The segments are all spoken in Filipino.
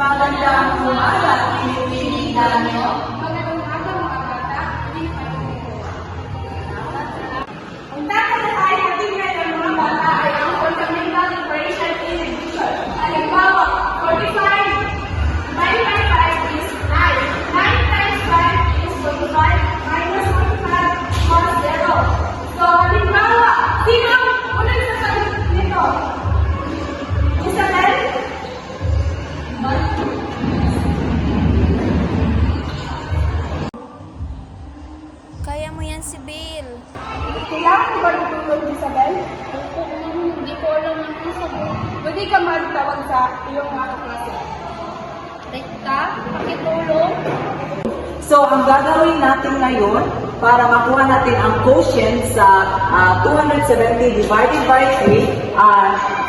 Magandang umaga, Pilipinas nyo. Magandang umaga mga bata. Ang dapat na tayo matingnan ng mga bata ay ang fundamental differential equation. Halimbawa, 45 divided by 5 is 9. 9 times 5 is 45 minus 45 plus 0. So, halimbawa, sino ang unang sasagot nito? Isabel? Kaya mo yan si Bill. Kailangan ko ba tutulog, Isabel? Hindi ko alam ang sagot. Pwede ka magtawag sa iyong mga klase. Rekta, pakitulong. So, ang gagawin natin ngayon para makuha natin ang quotient sa 270 divided by 3,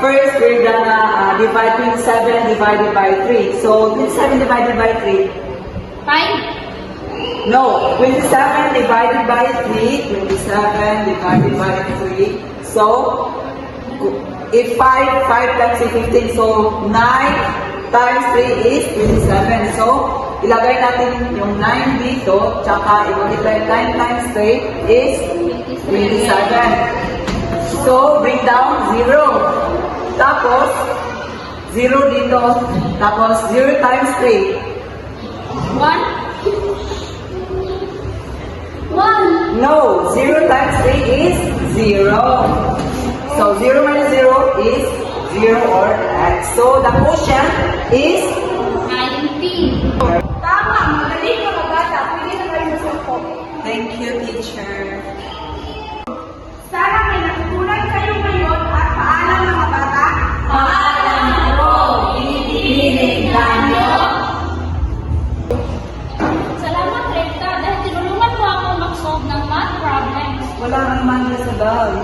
first we're gonna divide 27 divided by 3. So, 27 divided by 3. 5. No, 27 divided by 3, 27 divided by 3. So, if 5 times is 15, so 9 times 3 is 27. So, ilagay natin yung 9 dito, tsaka i-multiply 9 times 3 is 27. So, bring down 0. Tapos, 0 dito, tapos 0 times 3. 1. No, 0 times 3 is 0. So 0 minus 0 is 0 or x. So the quotient is 19. Tama, magaling mga bata. Pwede na kayo masumpo. thank you, teacher. Sana may natutunan kayo ngayon at paalam mga bata. Paalam po, pinipilit tayo. Salamat, Rekta, dahil tinulungan mo ako mag-solve ng math problems. Walang naman Isabel,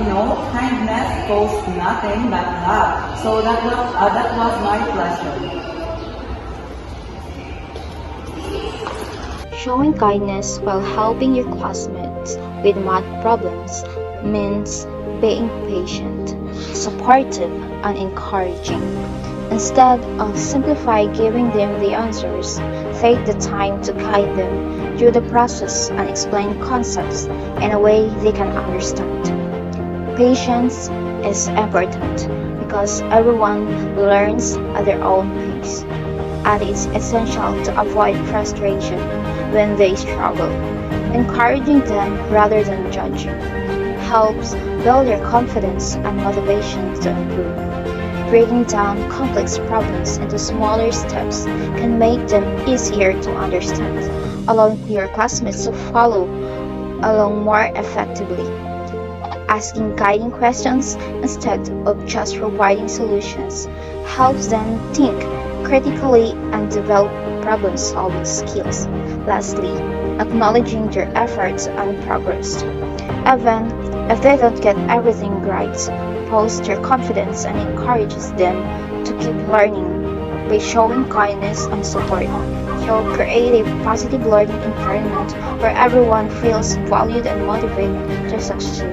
kindness goes nothing but love. So that was my pleasure. Showing kindness while helping your classmates with math problems means being patient, supportive, and encouraging. Instead of simply giving them the answers, take the time to guide them through the process and explain concepts in a way they can understand. Patience is important because everyone learns at their own pace, and it's essential to avoid frustration when they struggle. Encouraging them rather than judging helps build their confidence and motivation to improve. Breaking down complex problems into smaller steps can make them easier to understand, allowing your classmates to follow along more effectively. Asking guiding questions instead of just providing solutions helps them think critically and develop problem-solving skills. Lastly, acknowledging their efforts and progress, even if they don't get everything right, boosts their confidence and encourages them to keep learning. By showing kindness and support, you'll create a positive learning environment where everyone feels valued and motivated to succeed.